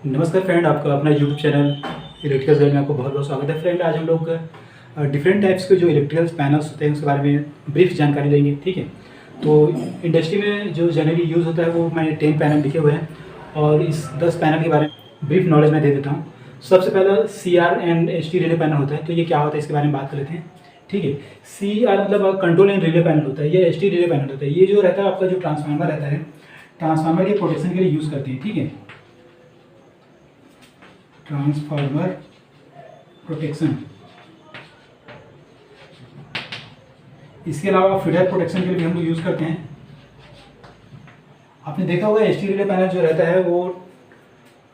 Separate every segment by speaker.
Speaker 1: नमस्कार फ्रेंड, आपका अपना यूट्यूब चैनल इलेक्ट्रिकल गाइड में आपको बहुत बहुत स्वागत है। फ्रेंड, आज हम लोग डिफरेंट टाइप्स के जो इलेक्ट्रिकल पैनल्स होते हैं उसके बारे में ब्रीफ जानकारी लेंगे। ठीक है, तो इंडस्ट्री में जो जनरली यूज़ होता है वो मैंने 10 पैनल लिखे हुए हैं और इस 10 पैनल के बारे में ब्रीफ नॉलेज मैं दे देता हूँ। सबसे पहला CR and ST relay panel होता है। तो ये क्या होता है इसके बारे में बात कर लेते हैं। ठीक है, CR मतलब कंट्रोल एंड रिले पैनल होता है, ये ST रिले पैनल होता है। ये जो रहता है आपका जो ट्रांसफार्मर रहता है, ट्रांसफार्मर के प्रोटेक्शन के लिए यूज़ करते हैं। ठीक है, ट्रांसफार्मर प्रोटेक्शन। इसके अलावा फीडर प्रोटेक्शन के लिए भी हम लोग यूज़ करते हैं। आपने देखा होगा ST रिले पैनल जो रहता है वो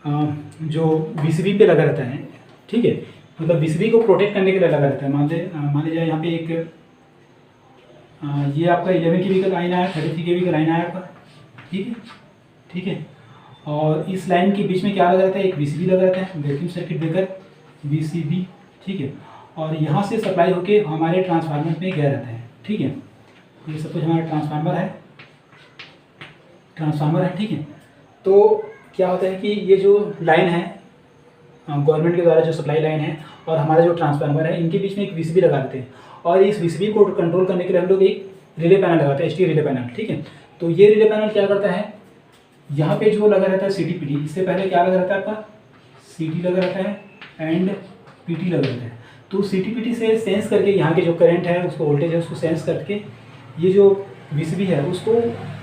Speaker 1: जो VCB पे लगा रहता है। ठीक है, मतलब VCB को प्रोटेक्ट करने के लिए लगा रहता है। मान लीजिए यहाँ पे एक ये आपका 11 kV का लाइन आया, 33 kV का लाइन आया आपका। ठीक है, और इस लाइन के बीच में क्या लगा रहता है, एक VCB लगा रहता है, वैक्यूम सर्किट ब्रेकर VCB। ठीक है, और यहाँ से सप्लाई होके हमारे ट्रांसफार्मर में गया रहता है। ठीक है, ये सब कुछ हमारा ट्रांसफार्मर है। ठीक है, तो क्या होता है कि ये जो लाइन है गवर्नमेंट के द्वारा जो सप्लाई लाइन है और हमारा जो ट्रांसफार्मर है, इनके बीच में एक VCB लगा देते हैं और इस VCB को कंट्रोल करने के लिए हम लोग एक रिले पैनल लगाते हैं, ST रिले पैनल। ठीक है, तो ये रिले पैनल क्या करता है, यहाँ पे जो लगा रहता है CT-PT, इससे पहले क्या लगा रहता है आपका CT लगा रहता है एंड PT लगा रहता है। तो CT-PT से सेंस करके यहाँ के जो करंट है, उसको वोल्टेज है, उसको सेंस करके ये जो VCB है उसको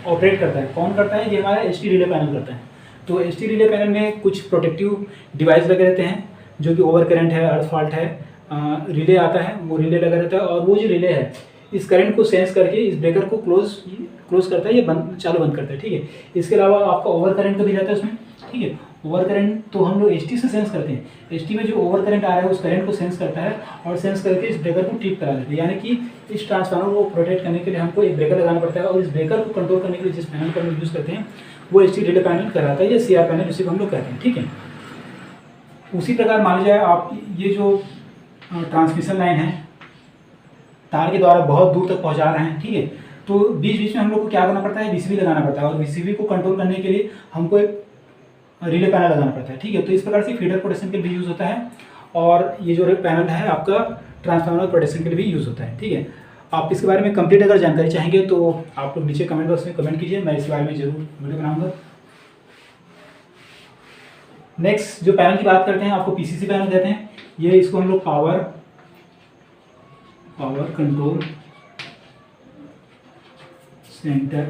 Speaker 1: ऑपरेट करता है। कौन करता है, ये हमारा ST रिले पैनल करता है। तो ST रिले पैनल में कुछ प्रोटेक्टिव डिवाइस लगे रहते हैं, जो कि ओवर करंट है, अर्थ फॉल्ट है, रिले आता है, वो रिले लगा रहता है और वो जो रिले है इस करंट को सेंस करके इस ब्रेकर को क्लोज करता है, ये चालू बंद करता है। ठीक है, इसके अलावा आपका ओवर करंट का भी रहता है उसमें। ठीक है, ओवर करंट तो हम लोग ST से सेंस करते हैं। ST में जो ओवर करंट आ रहा है उस करंट को सेंस करता है और सेंस करके इस ब्रेकर को ट्रिप करा देता है। यानी कि इस ट्रांसफार्मर को प्रोटेक्ट करने के लिए हमको एक ब्रेकर लगाना पड़ता है और इस ब्रेकर को कंट्रोल करने के लिए जिस पैनल का हम यूज़ करते हैं वो ST रिले पैनल कराता है, या CR पैनल जिसे हम लोग कहते हैं। ठीक है, उसी प्रकार मान लीजिए आप ये जो ट्रांसमिशन लाइन है तार के द्वारा बहुत दूर तक पहुंचा रहे हैं। ठीक है, तो बीच बीच में हम लोग को क्या करना पड़ता है, VCB लगाना पड़ता है और VCB को कंट्रोल करने के लिए हमको एक रिले पैनल लगाना पड़ता है। ठीक है, तो इस प्रकार से फीडर प्रोटेक्शन के लिए भी यूज़ होता है और ये जो पैनल है आपका ट्रांसफार्मर प्रोटेक्शन के लिए भी यूज़ होता है। ठीक है, आप इसके बारे में कंप्लीट अगर जानकारी चाहेंगे तो आप लोग नीचे कमेंट बॉक्स में कमेंट कीजिए, मैं इस बारे में जरूर वीडियो बनाऊंगा। नेक्स्ट जो पैनल की बात करते हैं, आपको PCC पैनल कहते हैं। ये इसको हम लोग पावर कंट्रोल सेंटर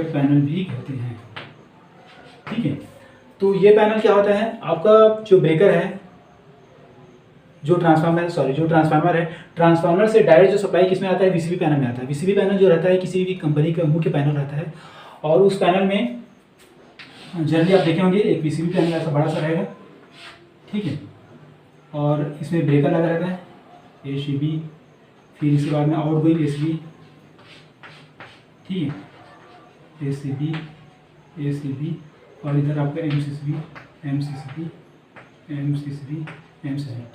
Speaker 1: पैनल भी कहते हैं। ठीक है, तो ये पैनल क्या होता है, आपका जो ब्रेकर है, जो ट्रांसफार्मर है, ट्रांसफार्मर से डायरेक्ट जो सप्लाई किसमें आता है, VCB पैनल में आता है। VCB पैनल जो रहता है किसी भी कंपनी का मुख्य पैनल रहता है और उस पैनल में जनरली आप देखे होंगे एक VCB पैनल ऐसा बड़ा सा रहेगा। ठीक है, और इसमें ब्रेकर लगा रहता है ACB, फिर इसके बाद में आउटगोइंग ACB। ठीक है, ACB और इधर आपका MCCB।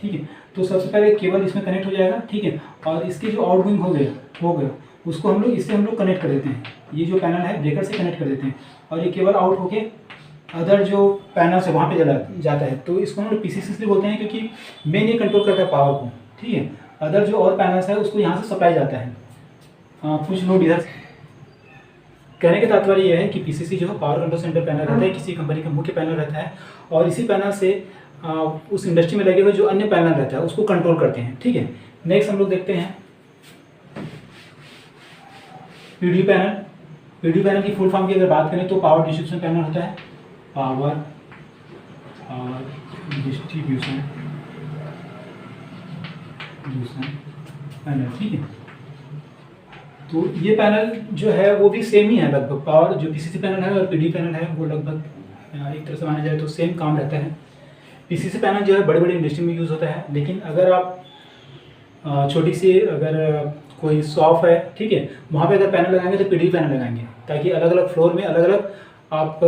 Speaker 1: ठीक है, तो सबसे पहले केबल इसमें कनेक्ट हो जाएगा। ठीक है, और इसके जो आउटगोइंग हो गया उसको हम लोग कनेक्ट कर देते हैं। ये जो पैनल है ब्रेकर से कनेक्ट कर देते हैं और ये केबल आउट होके अदर जो पैनल है वहाँ पे जाता है। तो इसको हम लोग PCC इसलिए बोलते हैं क्योंकि मेन ये कंट्रोल करता है पावर को। ठीक है, अदर जो और पैनल्स है उसको यहाँ से सप्लाई जाता है, कुछ लोड इधर। कहने का तात्पर्य यह है कि PCC जो है पावर कंट्रोल सेंटर पैनल रहता है, किसी कंपनी का मुख्य पैनल रहता है और इसी पैनल से उस इंडस्ट्री में लगे हुए जो अन्य पैनल रहता है उसको कंट्रोल करते हैं। ठीक है, नेक्स्ट हम लोग देखते हैं PD पैनल की फुल फॉर्म की अगर बात करें तो पावर डिस्ट्रीब्यूशन पैनल होता है, पावर डिस्ट्रीब्यूशन पैनल। ठीक है, तो ये पैनल जो है वो भी सेम ही है लगभग। पावर जो PCC पैनल है और PD पैनल है वो लगभग एक तरह से माना जाए तो सेम काम रहता है। PCC पैनल जो है बड़े बड़े इंडस्ट्री में यूज़ होता है, लेकिन अगर आप छोटी सी अगर कोई शॉप है, ठीक है, वहाँ पे अगर पैनल लगाएंगे तो PD पैनल लगाएंगे ताकि अलग अलग फ्लोर में अलग अलग आप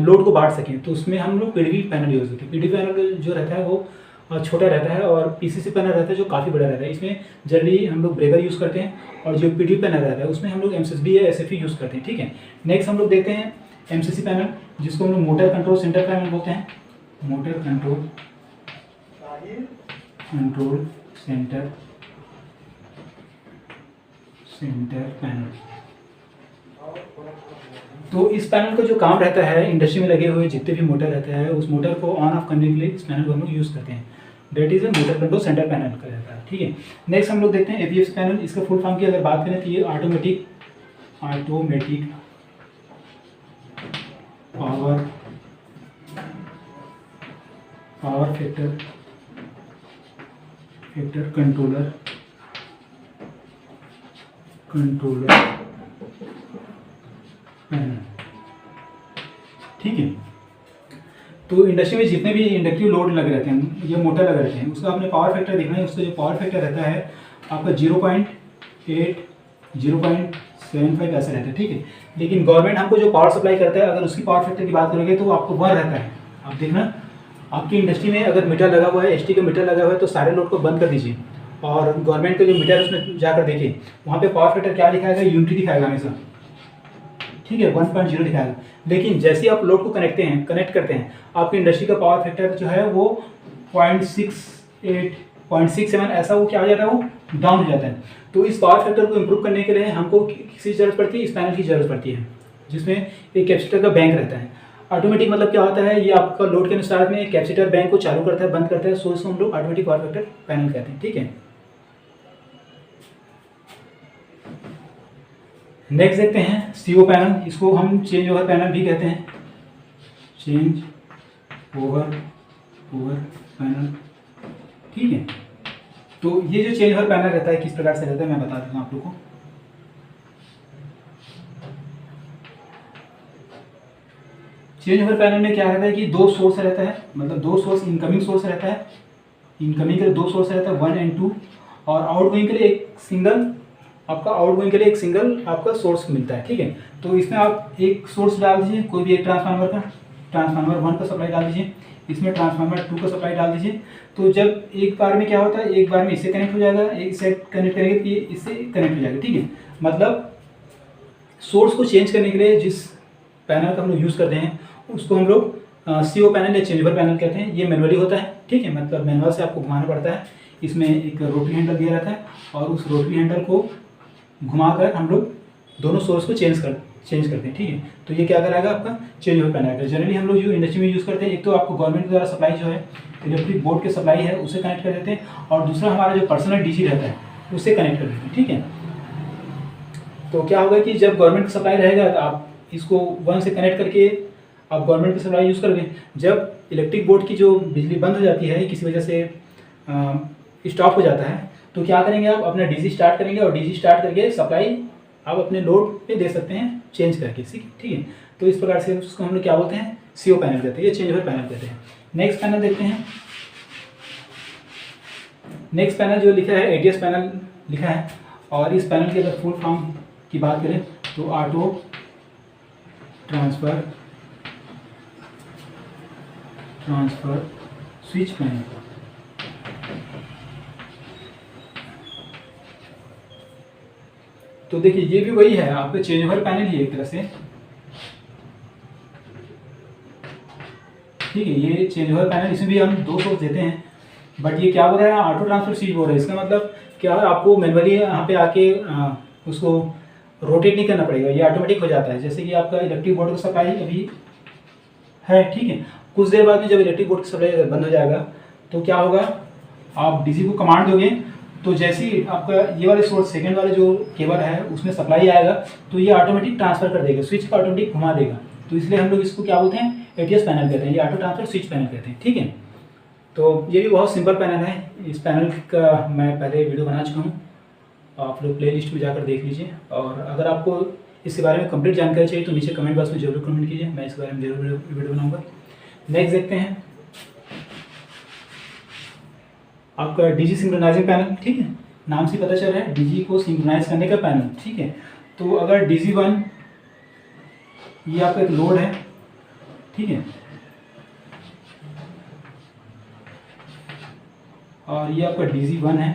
Speaker 1: लोड को बांट सकें। तो उसमें हम लोग PD पैनल यूज़ करते हैं। PD पैनल जो रहता है वो छोटा रहता है, और पीसीसी पैनल रहता है जो काफ़ी बड़ा रहता है। इसमें जनरली हम लोग ब्रेकर यूज़ करते हैं, और जो पीडी पैनल रहता है उसमें हम लोग एमसीबी या एसएफई यूज़ करते हैं। ठीक है, नेक्स्ट हम लोग देखते हैं एमसीसी पैनल, जिसको हम लोग मोटर कंट्रोल सेंटर पैनल बोलते हैं। Motor control centre panel. तो इस पैनल का जो काम रहता है, इंडस्ट्री में लगे हुए जितने भी मोटर रहते हैं उस मोटर को ऑन ऑफ करने के लिए इस पैनल को हम लोग यूज़ करते हैं। That is a motor control centre panel का रहता है। ठीक है, नेक्स्ट हम लोग देखते हैं एपीएस पैनल। इसका फुल फॉर्म की अगर बात करें तो ये automatic power factor controller panel. ठीक है, तो इंडस्ट्री में जितने भी इंडक्टिव लोड लगे रहते हैं, ये मोटर लगे रहते हैं, उसका आपने पावर फैक्टर देखना है। उसका जो पावर फैक्टर रहता है आपका 0.8 0.75 ऐसा रहता है। ठीक है, लेकिन गवर्नमेंट हमको जो पावर सप्लाई करता है, अगर उसकी पावर फैक्टर की बात करोगे तो आपको वह रहता है। आप देखना, आपकी इंडस्ट्री में अगर मीटर लगा हुआ है, एसटी का मीटर लगा हुआ है, तो सारे लोड को बंद कर दीजिए और गवर्नमेंट का जो मीटर है उसमें जाकर देखिए, वहाँ पे पावर फैक्टर क्या दिखाएगा, यूनिटी दिखाएगा हमेशा। ठीक है, 1.0 दिखाएगा। लेकिन जैसे ही आप लोड को कनेक्ट करते हैं, आपकी इंडस्ट्री का पावर फैक्टर जो है वो 0.68 0.67 ऐसा वो क्या हो जाता है, वो डाउन हो जाता है। तो इस पावर फैक्टर को इम्प्रूव करने के लिए हमको किसी जरूरत पड़ती है, इस पैनल की जरूरत पड़ती है, जिसमें एक कैपेसिटर का बैंक रहता है। ऑटोमेटिक मतलब क्या होता है, ये आपका लोड के अनुसार में कैपेसिटर बैंक को चालू करता है, बंद करता है, सो इसको हम लोग ऑटोमेटिक पावर फैक्टर पैनल कहते हैं। ठीक है, नेक्स्ट देखते हैं सीओ पैनल। इसको हम चेंज ओवर पैनल भी कहते हैं, चेंज ओवर पैनल। ठीक है, तो ये जो चेंज ओवर पैनल रहता है किस प्रकार से रहता है मैं बता देता हूँ आप लोग को। चेंज ओवर पैनल में क्या रहता है कि दो सोर्स रहता है, मतलब दो सोर्स, इनकमिंग सोर्स रहता है, इनकमिंग के लिए दो सोर्स रहता है 1 और 2, और आउटगोइंग के लिए एक सिंगल आपका सोर्स मिलता है। ठीक है, तो इसमें आप एक सोर्स डाल दीजिए, कोई भी एक ट्रांसफार्मर 1 का सप्लाई डाल दीजिए, इसमें ट्रांसफार्मर 2 का सप्लाई डाल दीजिए। तो जब एक बार में क्या होता है, एक बार में इससे कनेक्ट हो जाएगा, एक से कनेक्ट करेंगे तो ये इससे कनेक्ट हो जाएगा। ठीक है, मतलब सोर्स को चेंज करने के लिए जिस पैनल का हम लोग यूज़ करते हैं उसको हम लोग सीओ पैनल या चेंज ओवर पैनल कहते हैं। ये मैनुअली होता है। ठीक है, मतलब मैनुअल से आपको घुमाना पड़ता है। इसमें एक रोटरी हैंडल दिया रहता है, और उस रोटरी हैंडल को घुमाकर हम लोग दोनों सोर्स को चेंज करते हैं। ठीक है, तो ये क्या कराएगा, आपका चेंज ओवर पैनल। जनरली हम लोग जो इंडस्ट्री में यूज़ करते हैं, एक तो आपको गवर्नमेंट द्वारा सप्लाई जो है इलेक्ट्रिक बोर्ड के सप्लाई है उससे कनेक्ट कर देते हैं, और दूसरा हमारा जो पर्सनल डीसी रहता है उससे कनेक्ट कर देते हैं। ठीक है, तो क्या होगा कि जब गवर्नमेंट का सप्लाई रहेगा तो आप इसको 1 से कनेक्ट करके आप गवर्नमेंट की सप्लाई यूज़ करोगे। जब इलेक्ट्रिक बोर्ड की जो बिजली बंद हो जाती है, किसी वजह से स्टॉप हो जाता है, तो क्या करेंगे, आप अपना डीसी स्टार्ट करेंगे, और डीसी स्टार्ट करके सप्लाई आप अपने लोड पे दे सकते हैं चेंज करके। ठीक है, तो इस प्रकार से उसको हम लोग क्या बोलते हैं, सीओ पैनल कहते हैं, ये चेंज ओवर पैनल कहते हैं। नेक्स्ट पैनल देखते हैं। नेक्स्ट पैनल जो लिखा है एटीएस पैनल लिखा है, और इस पैनल की अगर फुल फॉर्म की बात करें तो ऑटो ट्रांसफर स्विच पैनल। तो देखिए ये भी वही है, आपका चेंज ओवर पैनल ही एक तरह से। ठीक है, ये चेंज ओवर पैनल, इसमें भी हम 2 सोर्स देते हैं, बट ये क्या बोल रहा है, ऑटो ट्रांसफर स्विच बोल रहा है। इसका मतलब क्या है, आपको मैनुअली यहाँ पे आके उसको रोटेट नहीं करना पड़ेगा, ये ऑटोमेटिक हो जाता है। जैसे कि आपका इलेक्ट्रिक बोर्ड का सप्लाई अभी है, ठीक है, कुछ देर बाद में जब इलेक्ट्रिक बोर्ड का सप्लाई बंद हो जाएगा तो क्या होगा, आप डीसी को कमांड दोगे, तो जैसे ही आपका ये वाले सोर्स सेकंड वाले जो केबल है उसमें सप्लाई आएगा तो ये ऑटोमेटिक ट्रांसफर कर देगा, स्विच को ऑटोमेटिक घुमा देगा। तो इसलिए हम लोग इसको क्या बोलते हैं, एटीएस पैनल कहते हैं, ये ऑटो ट्रांसफर स्विच पैनल कहते हैं। ठीक है, तो ये भी बहुत सिंपल पैनल है। इस पैनल का मैं पहले वीडियो बना चुका हूँ, आप लोग प्ले लिस्ट में जाकर देख लीजिए। और अगर आपको इसके बारे में कंप्लीट जानकारी चाहिए तो नीचे कमेंट बॉक्स में जरूर कमेंट कीजिए, मैं इसके बारे में जरूर वीडियो बनाऊँगा। नेक्स्ट देखते हैं आपका डीजी सिंक्रोनाइजिंग पैनल। ठीक है, नाम से पता चल रहा है डीजी को सिंक्रोनाइज करने का पैनल। ठीक है, तो अगर डीजी1 ये आपका एक लोड है, ठीक है, और ये आपका DG1 है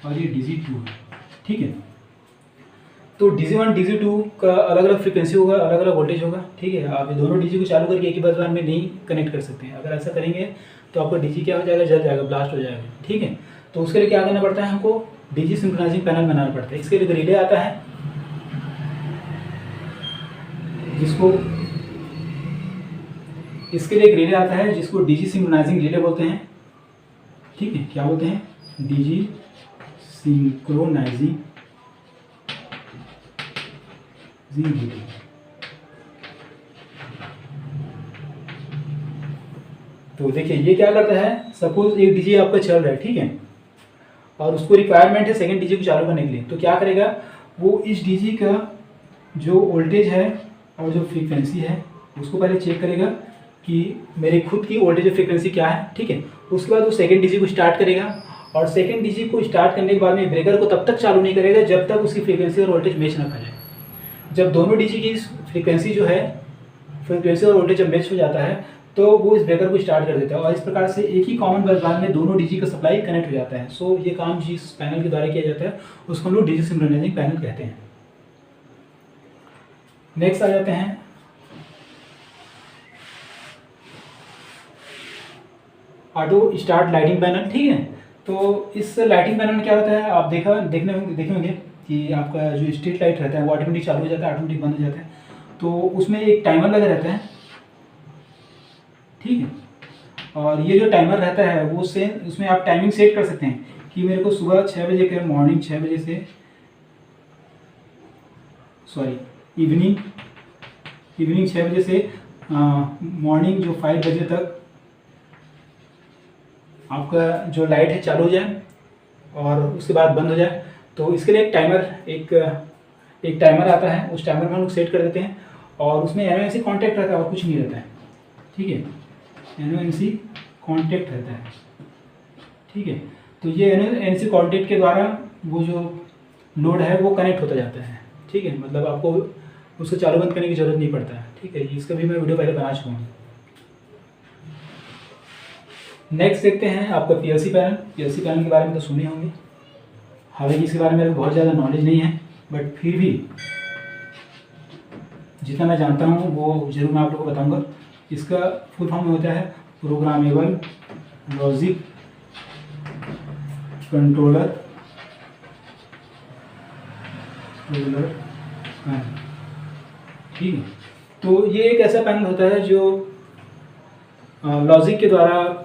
Speaker 1: और ये DG2 है, ठीक है। तो DG1 DG2 का अलग अलग फ्रिक्वेंसी होगा, अलग अलग वोल्टेज होगा, ठीक है। आप दोनों डीजी को चालू करके एक ही बार में नहीं कनेक्ट कर सकते हैं। अगर ऐसा करेंगे तो आपका डीजी क्या हो जाएगा, जल जाएगा, ब्लास्ट हो जाएगा, ठीक है। तो उसके लिए क्या करना पड़ता है, हमको डीजी सिंक्रोनाइजिंग पैनल बनाना पड़ता है। इसके लिए रिले आता है जिसको डीजी सिंक्रोनाइजिंग रिले बोलते हैं, ठीक है। क्या बोलते हैं, डीजी सिंक्रोनाइजिंग रिले। तो देखिए ये क्या करता है, सपोज एक डीजी आपका चल रहा है, ठीक है, और उसको रिक्वायरमेंट है सेकंड डीजी को चालू करने के लिए। तो क्या करेगा, वो इस डीजी का जो वोल्टेज है और जो फ्रीक्वेंसी है उसको पहले चेक करेगा कि मेरी खुद की वोल्टेज और फ्रीक्वेंसी क्या है, ठीक है। उसके बाद वो सेकंड डीजी को स्टार्ट करेगा, और सेकंड डीजी को स्टार्ट करने के बाद में ब्रेकर को तब तक चालू नहीं करेगा जब तक उसकी फ्रीक्वेंसी और वोल्टेज मैच ना कर जाए। जब दोनों डीजी की फ्रीक्वेंसी और वोल्टेज जब मैच हो जाता है तो वो इस ब्रेकर को स्टार्ट कर देता है, और इस प्रकार से एक ही कॉमन बस बार में दोनों डीजी का सप्लाई कनेक्ट हो जाता है। सो ये काम जिस पैनल के द्वारा किया जाता है उसको हम लोग डीजी सिंक्रोनाइजिंग पैनल कहते हैं। नेक्स्ट आ जाते हैं ऑटो स्टार्ट लाइटिंग पैनल, ठीक है। तो इस लाइटिंग पैनल में क्या होता है, आप देखे होंगे कि आपका जो स्ट्रीट लाइट रहता है वो ऑटोमेटिक चालू हो जाता है, ऑटोमेटिक बंद हो जाता है। तो उसमें एक टाइमर लगा रहता है, ठीक है। और ये जो टाइमर रहता है वो उसमें आप टाइमिंग सेट कर सकते हैं कि मेरे को सुबह 6 बजे के मॉर्निंग 6 बजे से इवनिंग 6 बजे से मॉर्निंग जो 5 बजे तक आपका जो लाइट है चालू हो जाए और उसके बाद बंद हो जाए। तो इसके लिए एक टाइमर आता है, उस टाइमर में हम लोग सेट कर देते हैं, और उसमें NONC कॉन्टैक्ट रहता है और कुछ नहीं रहता है, ठीक है। NONC कॉन्टैक्ट रहता है, ठीक है। तो ये NONC कॉन्टैक्ट के द्वारा वो जो लोड है वो कनेक्ट होता जाता है, ठीक है। मतलब आपको उसको चालू बंद करने की ज़रूरत नहीं पड़ता है, ठीक है। इसका भी मैं वीडियो पहले बना चुका हूँ। नेक्स्ट देखते हैं आपका PLC पैनल के बारे में तो सुने होंगे, हालांकि इसके बारे में मेरे को बहुत ज़्यादा नॉलेज नहीं है, बट फिर भी जितना मैं जानता हूँ वो ज़रूर मैं आप लोगों को बताऊँगा। इसका फुल फॉर्म होता है प्रोग्रामेबल लॉजिक कंट्रोलर पैनल, ठीक है। तो ये एक ऐसा पैनल होता है जो लॉजिक के द्वारा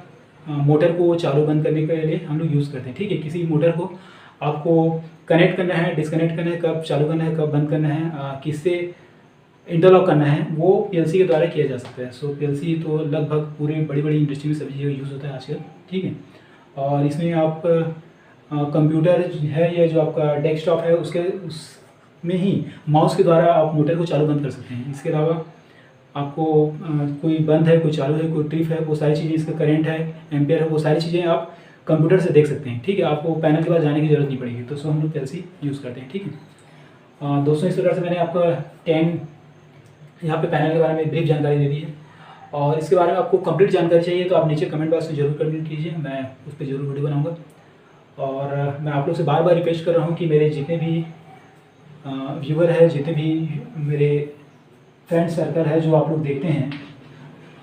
Speaker 1: मोटर को चालू बंद करने के लिए हम लोग यूज़ करते हैं, ठीक है। किसी मोटर को आपको कनेक्ट करना है, डिस्कनेक्ट करना है, कब चालू करना है, कब बंद करना है, किससे इंटरलॉक करना है, वो PLC के द्वारा किया जा सकता है। सो PLC तो लगभग पूरे बड़ी इंडस्ट्री में सभी जगह यूज़ होता है आजकल, ठीक है। और इसमें आप कंप्यूटर है या जो आपका डेस्कटॉप है उसमें ही माउस के द्वारा आप मोटर को चालू बंद कर सकते हैं। इसके अलावा आपको कोई बंद है, कोई चालू है, कोई ट्रिप है, वो सारी चीज़ें, इसका करंट है, एम्पियर है, वो सारी चीज़ें आप कंप्यूटर से देख सकते हैं, ठीक है। आपको पैनल के पास जाने की ज़रूरत नहीं पड़ेगी। तो हम लोग PLC यूज़ करते हैं, ठीक है। दोस्तों, इस प्रकार से मैंने आपको 10 यहाँ पे पैनल के बारे में ब्रीफ जानकारी दे दी है, और इसके बारे में आपको कंप्लीट जानकारी चाहिए तो आप नीचे कमेंट बॉक्स में जरूर कमेंट कीजिए, मैं उस पर जरूर वीडियो बनाऊँगा। और मैं आप लोग से बार बार रिक्वेस्ट कर रहा हूँ कि मेरे जितने भी व्यूवर है, जितने भी मेरे फ्रेंड सर्कल है जो आप लोग देखते हैं,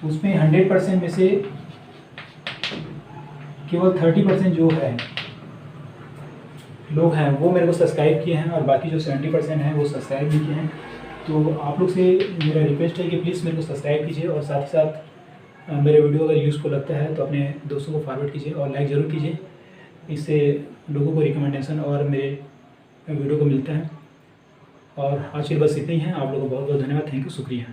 Speaker 1: उसमें 100% में से केवल 30% जो है लोग हैं वो मेरे को सब्सक्राइब किए हैं, और बाकी जो 70% हैं वो सब्सक्राइब नहीं किए हैं। तो आप लोग से मेरा रिक्वेस्ट है कि प्लीज़ मेरे को सब्सक्राइब कीजिए, और साथ ही साथ मेरे वीडियो अगर यूज़फुल लगता है तो अपने दोस्तों को फॉरवर्ड कीजिए और लाइक ज़रूर कीजिए। इससे लोगों को रिकमेंडेशन और मेरे वीडियो को मिलता है। और आज के बस इतना ही है। आप लोगों को बहुत बहुत धन्यवाद, थैंक यू, शुक्रिया।